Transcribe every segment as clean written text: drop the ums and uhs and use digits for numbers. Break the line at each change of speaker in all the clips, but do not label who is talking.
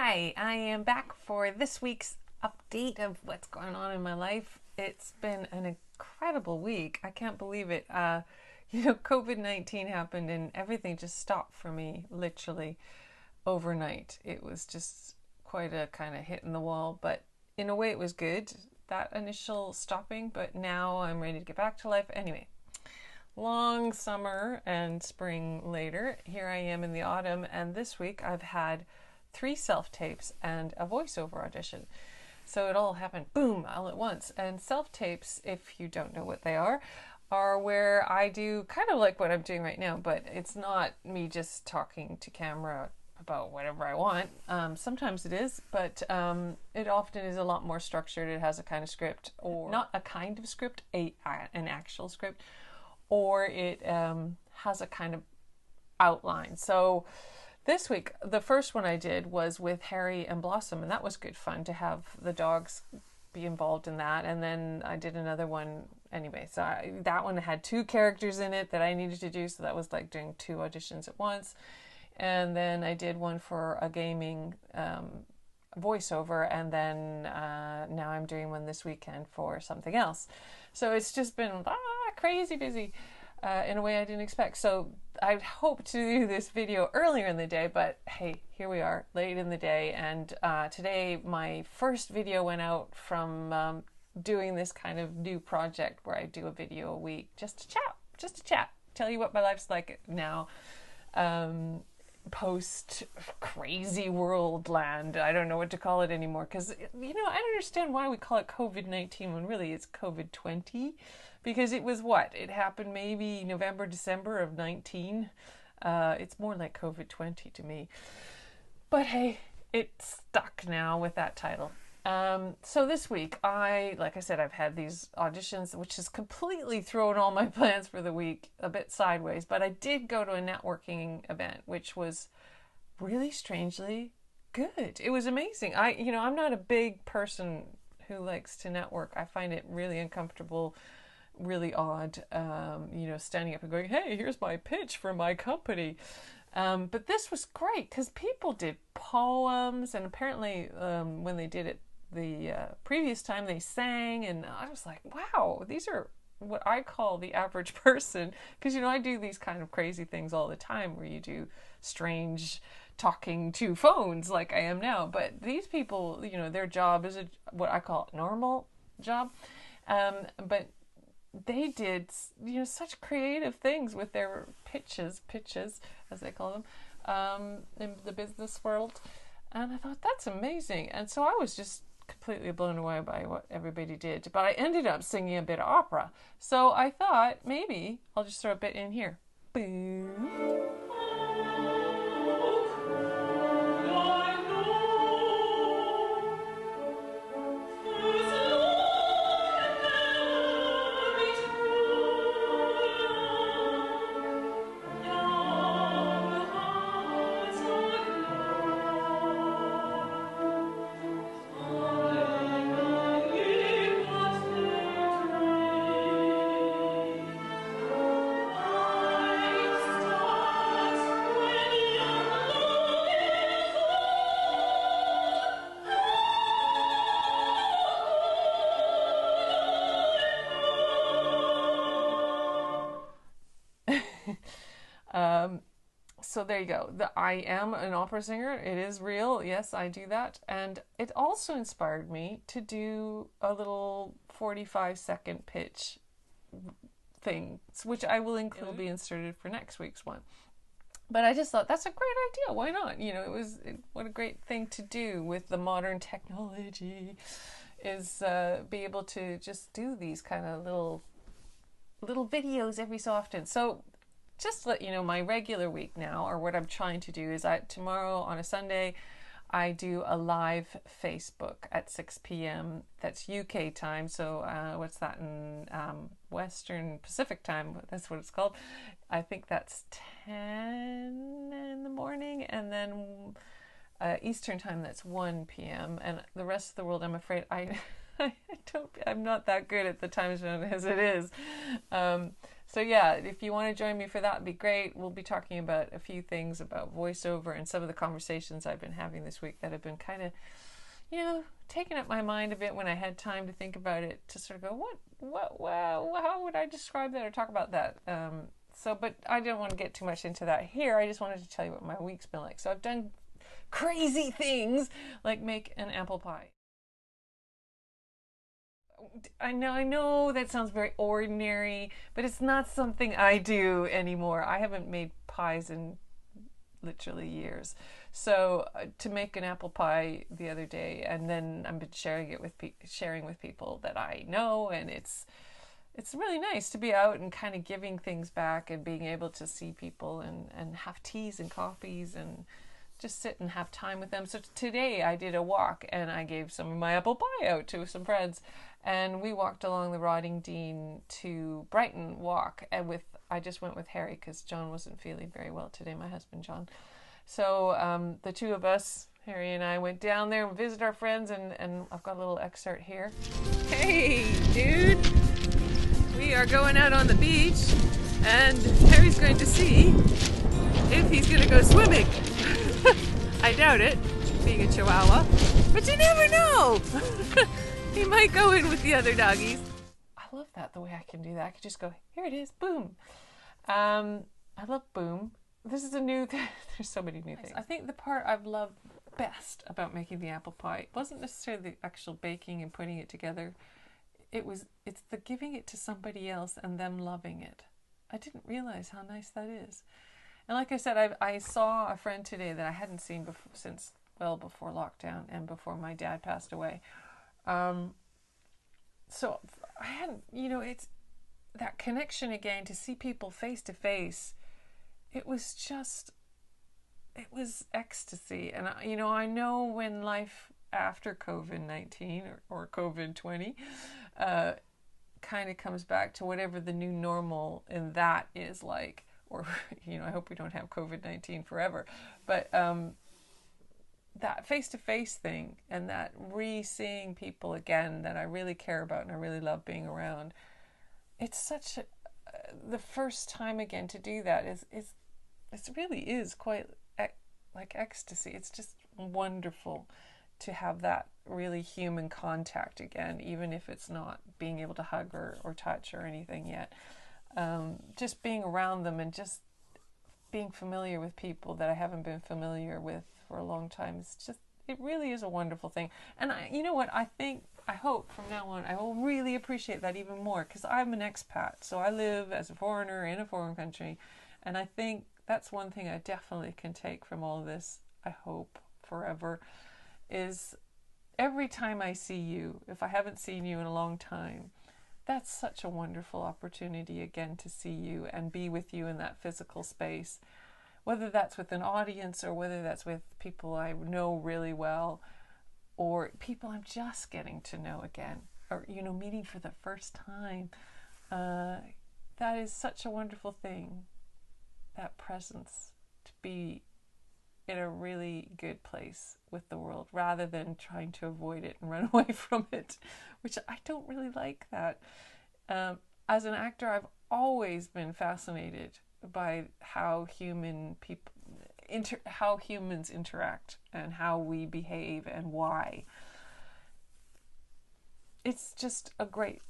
Hi, I am back for this week's update of what's going on in my life. It's been an incredible week. I can't believe it. COVID-19 happened and everything just stopped for me literally overnight. It was just quite a kind of hit in the wall, but in a way it was good, that initial stopping, but now I'm ready to get back to life. Anyway, long summer and spring later, here I am in the autumn, and this week I've had 3 self-tapes and a voiceover audition. So it all happened, boom, all at once. And self-tapes, if you don't know what they are where I do kind of like what I'm doing right now, but it's not me just talking to camera about whatever I want. Sometimes it is, but it often is a lot more structured. It has a kind of script, or not a kind of script, an actual script, or it has a kind of outline. So this week, the first one I did was with Harry and Blossom, and that was good fun to have the dogs be involved in that. And then I did another one anyway. So that one had 2 characters in it that I needed to do, so that was like doing 2 auditions at once. And then I did one for a gaming voiceover, and then now I'm doing one this weekend for something else. So it's just been crazy busy. In a way I didn't expect. So I'd hoped to do this video earlier in the day, but hey, here we are, late in the day. And today my first video went out from doing this kind of new project where I do a video a week just to chat, tell you what my life's like now. Post crazy world land. I don't know what to call it anymore, because I don't understand why we call it COVID-19 when really it's COVID-20, because it was it happened maybe November, December of 19. It's more like COVID-20 to me, but hey, it's stuck now with that title. So this week, like I said, I've had these auditions, which has completely thrown all my plans for the week a bit sideways, but I did go to a networking event, which was really strangely good. It was amazing. I'm not a big person who likes to network. I find it really uncomfortable, really odd, standing up and going, hey, here's my pitch for my company. But this was great because people did poems, and apparently when they did it the previous time, they sang, and I was like, wow, these are what I call the average person, because I do these kind of crazy things all the time where you do strange talking to phones like I am now, but these people, their job is what I call a normal job, but they did such creative things with their pitches as they call them, in the business world, and I thought, that's amazing. And so I was just completely blown away by what everybody did, but I ended up singing a bit of opera, so I thought maybe I'll just throw a bit in here. Boom. So there you go. I am an opera singer. It is real. Yes, I do that. And it also inspired me to do a little 45-second pitch thing, which I will include, will be inserted for next week's one. But I just thought, that's a great idea. Why not? What a great thing to do with the modern technology is be able to just do these kind of little videos every so often. So just to let you know, my regular week now, or what I'm trying to do, is tomorrow on a Sunday, I do a live Facebook at 6 p.m. That's UK time. So what's that in Western Pacific time? That's what it's called. I think that's 10 in the morning. And then Eastern time, that's 1 p.m. And the rest of the world, I'm afraid, I'm not that good at the time zone as it is. So yeah, if you want to join me for that, it'd be great. We'll be talking about a few things about voiceover and some of the conversations I've been having this week that have been kind of, taking up my mind a bit when I had time to think about it, to sort of go, how would I describe that or talk about that? But I didn't want to get too much into that here. I just wanted to tell you what my week's been like. So I've done crazy things like make an apple pie. I know that sounds very ordinary, but it's not something I do anymore. I haven't made pies in literally years. So to make an apple pie the other day, and then I've been sharing with people that I know, and it's really nice to be out and kind of giving things back and being able to see people and have teas and coffees and just sit and have time with them. So today I did a walk and I gave some of my apple pie out to some friends, and we walked along the Rotting Dean to Brighton walk, and I just went with Harry because John wasn't feeling very well today, my husband John. So the two of us, Harry and I, went down there and visited our friends, and I've got a little excerpt here. Hey dude, we are going out on the beach and Harry's going to see if he's going to go swimming. I doubt it, being a Chihuahua, but you never know. He might go in with the other doggies. I love that, the way I can do that. I could just go, here it is, boom. I love boom. This is a new thing. There's so many new things. I think the part I've loved best about making the apple pie wasn't necessarily the actual baking and putting it together. It's the giving it to somebody else and them loving it. I didn't realize how nice that is. And like I said, I saw a friend today that I hadn't seen before, since well before lockdown and before my dad passed away. So I hadn't, it's that connection again, to see people face to face. It was ecstasy. And I know when life after COVID-19 or COVID-20 kind of comes back to whatever the new normal in that is like, or I hope we don't have COVID-19 forever, but that face-to-face thing and that re-seeing people again that I really care about and I really love being around, it's such the first time again to do that is it really is quite like ecstasy. It's just wonderful to have that really human contact again, even if it's not being able to hug or touch or anything yet. Just being around them and just being familiar with people that I haven't been familiar with for a long time. It really is a wonderful thing. And you know what, I hope from now on I will really appreciate that even more, because I'm an expat, so I live as a foreigner in a foreign country, and I think that's one thing I definitely can take from all of this, I hope forever, is every time I see you, if I haven't seen you in a long time, that's such a wonderful opportunity again to see you and be with you in that physical space, whether that's with an audience or whether that's with people I know really well or people I'm just getting to know again, or meeting for the first time. That is such a wonderful thing, that presence, to be in a really good place with the world rather than trying to avoid it and run away from it, which I don't really like that. As an actor, I've always been fascinated by how humans interact and how we behave and why. It's just a great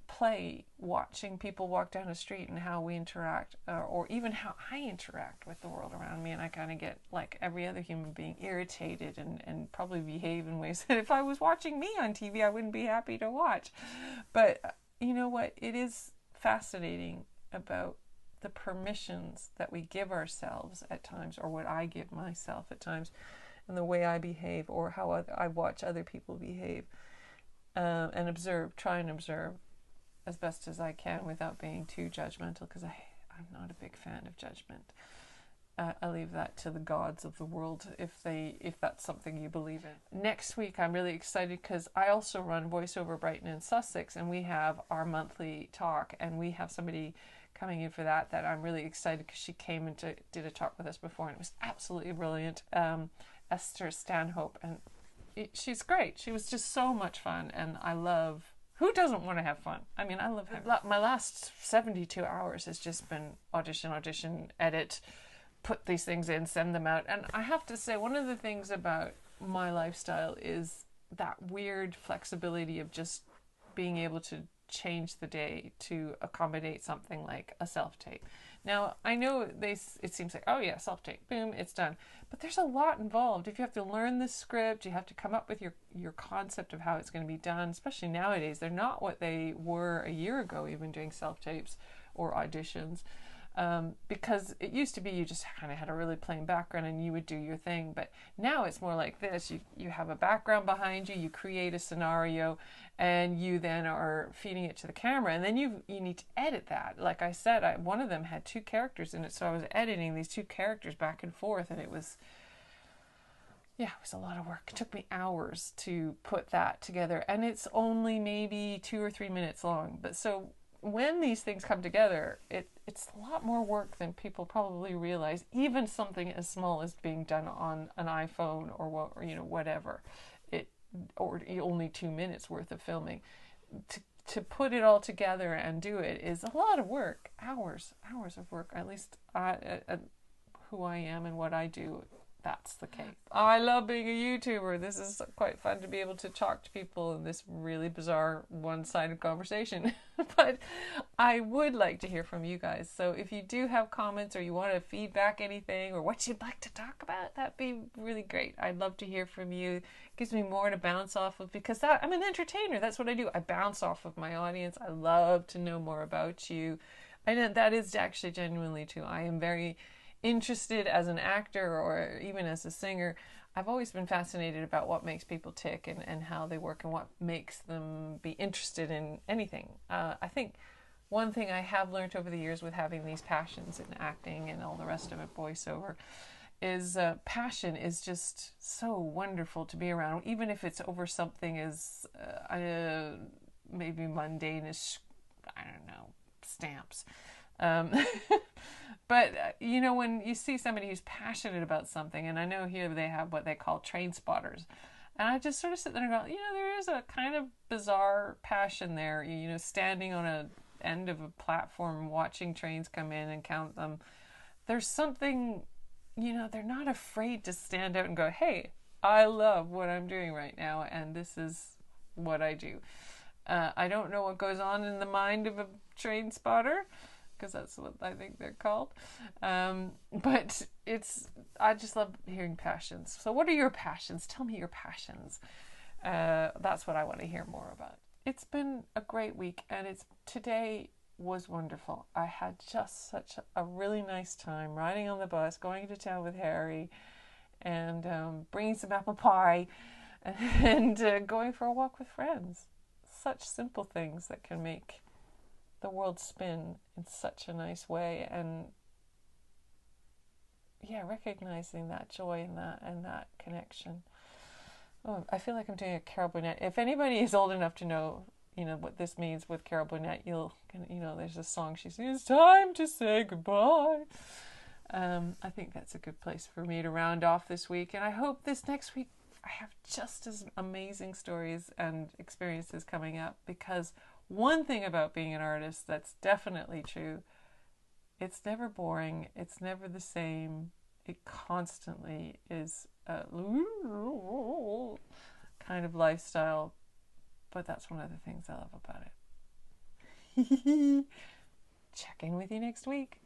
play watching people walk down the street and how we interact, or even how I interact with the world around me, and I kind of get, like every other human being, irritated and probably behave in ways that if I was watching me on TV I wouldn't be happy to watch. But you know what, it is fascinating about the permissions that we give ourselves at times, or what I give myself at times, and the way I behave or how I watch other people behave, and try and observe as best as I can without being too judgmental, because I'm not a big fan of judgment. I leave that to the gods of the world if that's something you believe in. Next week I'm really excited because I also run VoiceOver Brighton in Sussex, and we have our monthly talk, and we have somebody coming in for that I'm really excited, because she came and did a talk with us before and it was absolutely brilliant. Esther Stanhope, and she's great. She was just so much fun, and I love Who doesn't want to have fun? I mean, I love having my last 72 hours has just been audition, edit, put these things in, send them out. And I have to say, one of the things about my lifestyle is that weird flexibility of just being able to change the day to accommodate something like a self-tape. Now, I know it seems like, oh yeah, self-tape, boom, it's done. But there's a lot involved. If you have to learn the script, you have to come up with your concept of how it's going to be done, especially nowadays. They're not what they were a year ago, even doing self-tapes or auditions. Because it used to be you just kind of had a really plain background and you would do your thing. But now it's more like this. You have a background behind you, you create a scenario, and you then are feeding it to the camera. And then you need to edit that. Like I said, one of them had 2 characters in it, so I was editing these 2 characters back and forth, and it was a lot of work. It took me hours to put that together, and it's only maybe 2 or 3 minutes long. But so when these things come together, it's a lot more work than people probably realize. Even something as small as being done on an iPhone or whatever, or only 2 minutes worth of filming. To put it all together and do it is a lot of work, hours of work. At least who I am and what I do, that's the case. I love being a YouTuber. This is quite fun to be able to talk to people in this really bizarre one-sided conversation. But I would like to hear from you guys. So if you do have comments or you want to feedback anything or what you'd like to talk about, that'd be really great. I'd love to hear from you. It gives me more to bounce off of, because I'm an entertainer. That's what I do. I bounce off of my audience. I love to know more about you. And that is actually genuinely true. I am very interested as an actor or even as a singer. I've always been fascinated about what makes people tick and how they work and what makes them be interested in anything. I think one thing I have learned over the years with having these passions in acting and all the rest of it, voiceover, is passion is just so wonderful to be around, even if it's over something as maybe mundane-ish, I don't know, stamps. But, when you see somebody who's passionate about something, and I know here they have what they call train spotters, and I just sort of sit there and go, there is a kind of bizarre passion there, standing on an end of a platform, watching trains come in and count them. There's something, they're not afraid to stand out and go, hey, I love what I'm doing right now, and this is what I do. I don't know what goes on in the mind of a train spotter, because that's what I think they're called. But I just love hearing passions. So what are your passions? Tell me your passions. That's what I want to hear more about. It's been a great week, and today was wonderful. I had just such a really nice time riding on the bus, going to town with Harry, and bringing some apple pie, and going for a walk with friends. Such simple things that can make the world spin in such a nice way, and recognizing that joy and that connection. Oh, I feel like I'm doing a Carol Burnett. If anybody is old enough to know, what this means with Carol Burnett, there's a song she sings, "It's time to say goodbye." I think that's a good place for me to round off this week, and I hope this next week I have just as amazing stories and experiences coming up, because one thing about being an artist that's definitely true, it's never boring, it's never the same, it constantly is a kind of lifestyle, but that's one of the things I love about it. Check in with you next week.